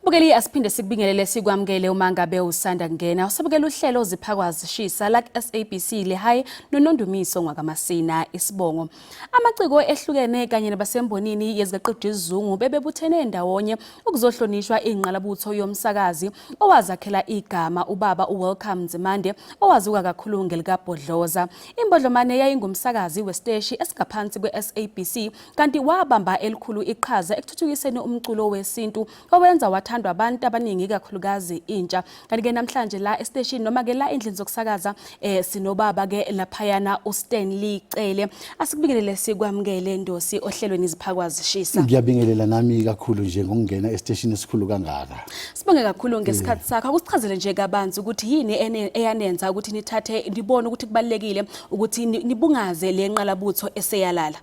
Bukeli asiphinde sikubingelele sikwamukele uma ngabe usanda kungena usabukela uhlelo ziphakazishisa la SABC lehayi noNondumiso ngwakamasina isibongo. Amaciko ehlukene kanye nabasembonini yeziqeqeqo izizungu bebebuthene ndawonye ukuzohlonishwa ingqalabutho yomsakazi owazakhela igama ubaba uWelcome Nzimande owaziwa kakhulu ngelikaBhodloza. Imbodlomane yayingumsakazi westeshi esingaphansi kweSABC kanti wabamba elikhulu iqhaza ekuthuthukiseni umculo wesintu owenza wathandwa abantu abaningi kakhulukazi intsha. Kanti ke namhlanje la estation noma ke la endlini zokusakaza sinobaba ke laphayana uStanley Cele. Asikubingelele sikwamukele Ndosi ohlelweni iziphakazishisa. Ngiyabingelela nami kakhulu nje ngokungena estation esikhulu kangaka. Sibonge kakhulu ngesikhathi sakho. Akusichazele nje kabanzi ukuthi yini eyanenza ukuthi nithathe ndibone ukuthi kubalekile ukuthi nibungaze le nqalabutho eseyalala.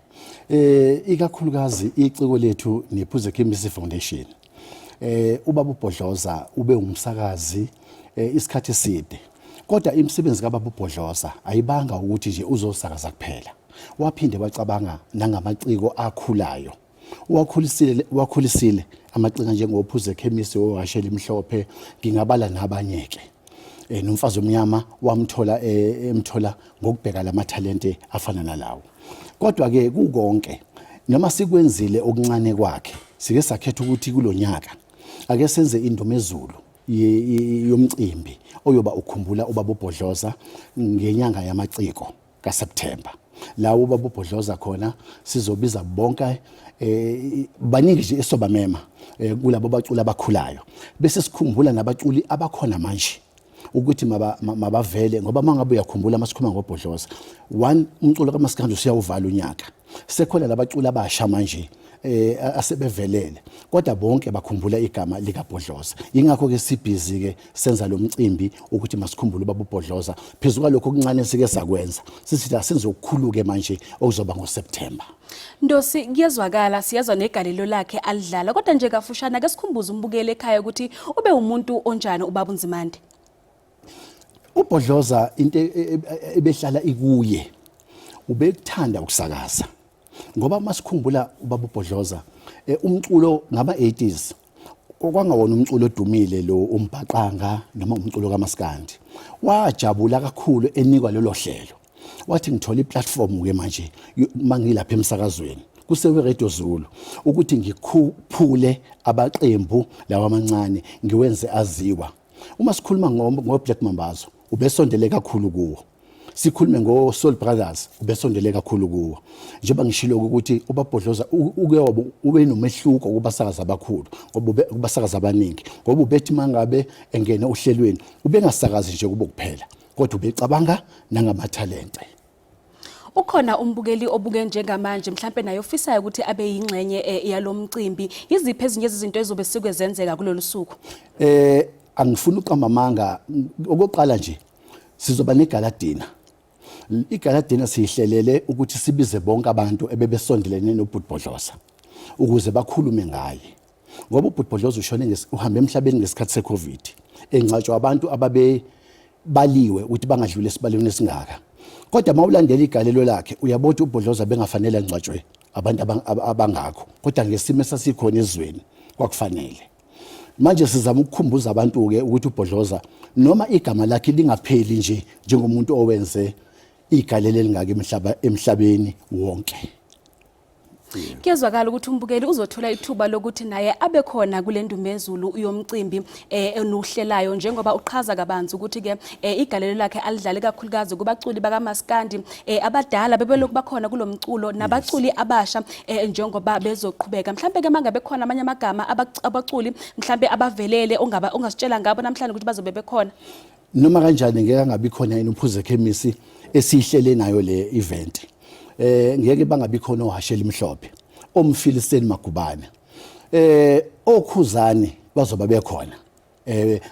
Ikakhulukazi iciko lethu nePhuze Chemistry Foundation. Ubaba uBhodloza ube umsakazi isikhathi eside. Kodwa imisebenzi kaBaba uBhodloza ayibanga ukuthi nje uzosakaza kuphela. Waphinde wacabanga nangamaciko akhulayo. Wakhulisile amaciko njengophuze Chemistry owashela imhlophe ngingabala nabanyeke. Nomfazi omnyama wamthola emthola ngokubheka lamathalente afana nalawo. Kodwa ke kukonke noma sikwenzile okuncane kwakhe sike sakhetha ukuthi kulonyaka ake senze indumezulu yomcimbi oyoba ukhumbula ubaba uBhodloza ngenyanga yamaciko kaSeptember. La ubaba uBhodloza khona sizobiza bonke baningi nje esobamema kulabo baculi abakhulayo bese sikhumbula nabaculi abakhona manje ukuthi mabavele ngoba mangabe uyakhumbula masikhuluma ngoBhodloza umculo kaMaskandi usiyawuvala unyaka sekhona labaculi abasha manje asebevelele kodwa bonke bakhumbula igama likaBhodloza. Ingakho ke sibhizi ke senza lo mcimbi ukuthi masikhumbule ubaba uBhodloza phezulu kwalokho okuncane sike sakwenza sithi asenze ukukhuluke manje okuzoba ngoSeptember. Ndosi kuyezwakala siyazwa negalelo lakhe alidlala kodwa nje kafushana ke sikhumbuza umbukele ekhaya ukuthi ube umuntu onjani ubaba uNzimande. uBhodloza into ebehlala ikuye ubekuthanda ukusakaza ngoba masikhumbula ubaba uBhodloza umculo ngama-80s okwangawona umculo odumile lo umbhaqanga noma umculo kaMaskandi wajabula kakhulu enikwa lelo hlelo wathi ngithola iplatform ke manje mangilapha emsakazweni kusewe Radio Zulu ukuthi ngikhuphule abaqembu lawa amancane ngiwenze aziwa. Uma sikhuluma ngoBlack Mambazo ubesondele kakhulu kuwo. Sikhulume ngoSoul Brothers ubesondele kakhulu kuwo. Njengoba ngishilo ukuthi uBhodloza ukeyoba ube nomehluko kubasakaza abakhulu ngoba kubasakaza abaningi ngoba ubethi mangabe engena uhlelweni ubengasakazi nje kubo kuphela kodwa ubecabanga nangamathalente. Ukhona umbukeli obuke njengamanje mhlambe naye ofisayo ukuthi abe yingxenye yalomcimbi iziphi ezinye izinto ezobe sikwezenzeka kulolu suku? Angifuni uqamba amanga okoqala nje sizoba negaladina. Igaladina sihlelele ukuthi sibize bonke abantu ebebesondelene noBhodloza ukuze bakhulume ngaye. Ngoba uBhodloza ushone uhambe emhlabeni ngesikhathi seCovid. Engcatshwa abantu ababe baliwe ukuthi bangadlula esibaleni esingaka. Kodwa mawulandela igalelo lakhe uyabona uBhodloza bengafanele angcatshwe abantu abangakho. Kodwa ngesimo esasikhona ezweni kwakufanele. Manje sizama ukukhumbuza abantu ke ukuthi uBhodloza noma igama lakhe lingapheli nje njengomuntu owenze igalelo elingaka emhlabeni wonke. Kuyezwakala ukuthi umbukeli uzothola ithuba lokuthi naye abe khona kule ndumezulu yomcimbi enohlelayo njengoba uqhaza kabanzi ukuthi ke igalelo lakhe alidlale kakhulukazi kubaculi bakaMaskandi abadala bebelokhu bakhona kulomculo nabaculi abasha njengoba bezoqhubeka mhlambe ke mangabe khona amanye amagama abaculi mhlambe abavelele ongasitshela ngabo namhlanje ukuthi bazobe bekhona. Noma kanjani ngeke ngabi khona yini uPhuze Chemistry esihlele nayo le event. Ngeke bangabi khona ohashela imhlophe omfiliseni Magubane okhuzani bazoba bekhona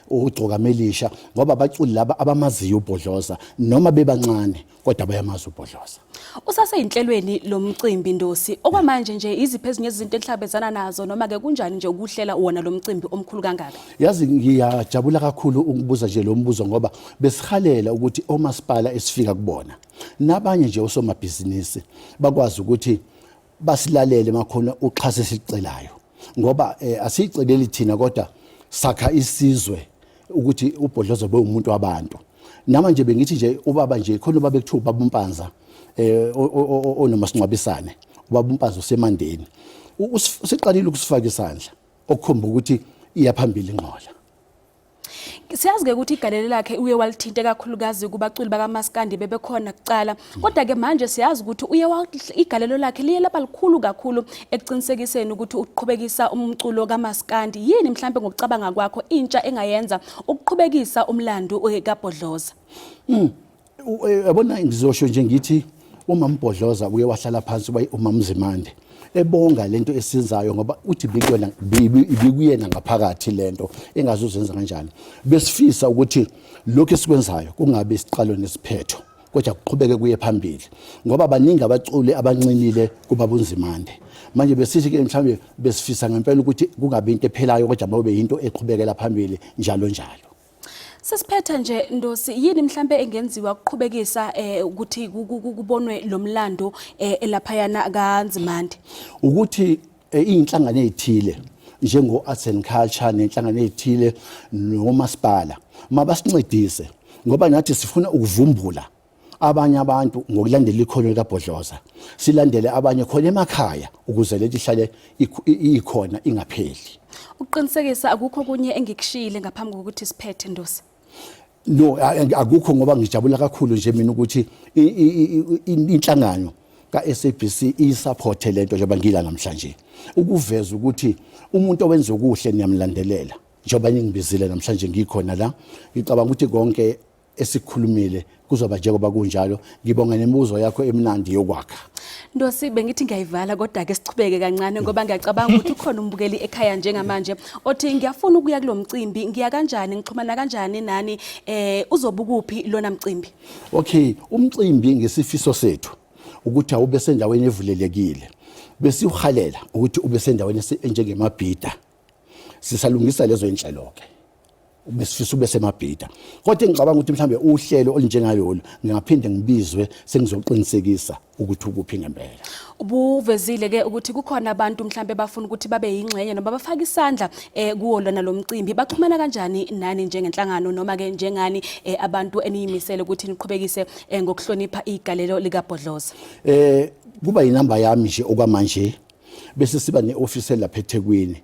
ugcoka melisha ngoba abaculi laba abamaziyo uBhodloza noma bebancane kodwa bayamazi uBhodloza. Usase inhlelweni lomcimbi Ndosi okwamanje nje iziphi ezinye izinto enhlabezana nazo noma ke kunjani nje ukuhlela wona lomcimbi omkhulu kangaka? Yazi ngiyajabula kakhulu ukubuza nje lo mbuzo ngoba besihalela ukuthi omasipala esifika kubona nabanye nje osomabhizinisi bakwazi ukuthi basilalele makhona uxhase sicelayo ngoba asiceleli thina kodwa sakha isizwe ukuthi uBhodloza bewumuntu wabantu. Namanje bengithi nje ubaba nje khona ubaba ekuthiwa ubaba uMpanza onomasingcwabisane, ubaba uMpanza usemandeni. Usiqalile ukusifaka isandla okukhomba ukuthi iyaphambili ingqola. Siyazi ke ukuthi igalelo lakhe uye walithinte kakhulukazi kubaculi bakaMaskandi bebekhona kucala, kodwa ke manje siyazi ukuthi uye igalelo lakhe liye laba likhulu kakhulu ekuqinisekiseni ukuthi uqhubekisa umculo kaMaskandi. Yini mhlambe ngokucabanga kwakho intsha engayenza ukuqhubekisa umlando kaBhodloza? Yabona ngizosho nje ngithi uma uMbhodloza uye wahlala phansi uMamZimande ebonga lento esizenzayo ngoba uthi ibikuyena ngaphakathi lento engazuzenza kanjani. Besifisa ukuthi lokho esikwenzayo kungabe isiqalo nesiphetho kodwa kuqhubeke kuye phambili ngoba baningi abaculi abancinile kubabuNzimande. Manje besithi ke mhlawumbe besifisa ngempela ukuthi kungabe into ephelayo kodwa mabe into eqhubekela phambili njalo njalo. Sesiphetha nje Ndosi, yini mhlambe engenziwa ukuqhubekisa ukuthi kubonwe lo mlando elaphayana kaNzimande? Ukuthi inhlangano ezithile njengo Arts and Culture nenhlangano ezithile nomasipala mabasincedise ngoba nathi sifuna ukuvumbula abanye abantu ngokulandela ikhono likaBhodloza, silandele abanye khona emakhaya ukuze lethi ihlale ikhona ingapheli. Uqinisekisa akukho kunye engikushile ngaphambi kokuthi siphethe Ndosi? No, akukho ngoba ngijabula kakhulu nje mina ukuthi inhlangano kaSABC isupport lento njengoba ngila namhlanje. Ukuveza ukuthi umuntu owenza okuhle niyamlandelela. Njengoba ngingibizile namhlanje ngikhona la, ngicabanga ukuthi konke esikhulumile kuzoba njengoba kunjalo. Ngibonga nemibuzo yakho emnandi yokwakha. Ndosi, bengithi ngiyayivala kodwa ke sichubeke kancane ngoba ngiyacabanga ukuthi ukhona umbukeli ekhaya njengamanje othi ngiyafuna ukuya kulo mcimbi, ngiya kanjani, ngixhumana kanjani nani, uzobukuphi lona mcimbi? Okay, umcimbi ngesifiso sethu ukuthi awube sendaweni evulelekile. Besiuhalela ukuthi ube sendaweni enjengeMabhida. Sisalungisa lezo inhleloke. Besifisa ube seMabhida. Kodwa ngicabanga ukuthi mhlambe uhlelo olunjengayolo ngingaphinde ngibizwe sengizoqinisekisa ukuthi ukuphi ngempela. Ubuvezile ke ukuthi kukhona abantu mhlambe bafuna ukuthi babe yingxenye noma bafaka isandla kuwo lona lo mcimbi. Baxhumana kanjani nani njengenhlangano noma ke njengani abantu eniyimisele ukuthi niqhubekise ngokuhlonipha igalelo likaBhodloza? Kuba inamba yami nje okwamanje bese siba neoffice lapha eThekwini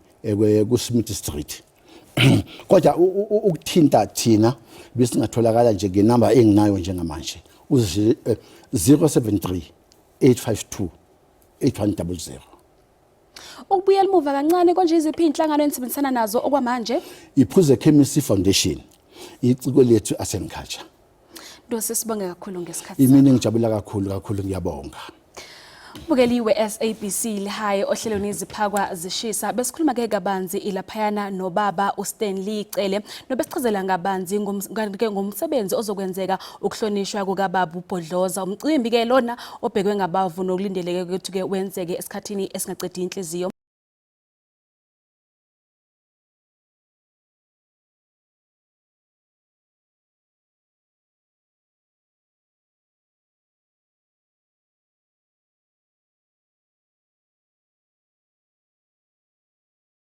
ku Smith Street. Kodwa ukuthinta thina besingatholakala nje ngenamba enginayo njengamanje 073 852 8100. Ukubuya limuva kancane konje iziphi inhlangano enisebenzisana nazo okwamanje? Iphuze Chemistry Foundation, iciko lethu Arts and Culture. Ndosi, sibonge kakhulu ngesikhathi. Imini ngijabula kakhulu ngiyabonga. Bukeliwe SABC lihaye ohlelweni iziphakwa zishisa besikhuluma ke kabanzi ilaphayana nobaba uStanley Cele nobesichazela ngabanzi ngomsebenzi ozokwenzeka ukuhlonishwa kukababa uBhodloza. Umcimbi ke lona obhekwe ngabavu nokulindeleke ukuthi ke wenzeke esikhathini esingaqedi inhliziyo.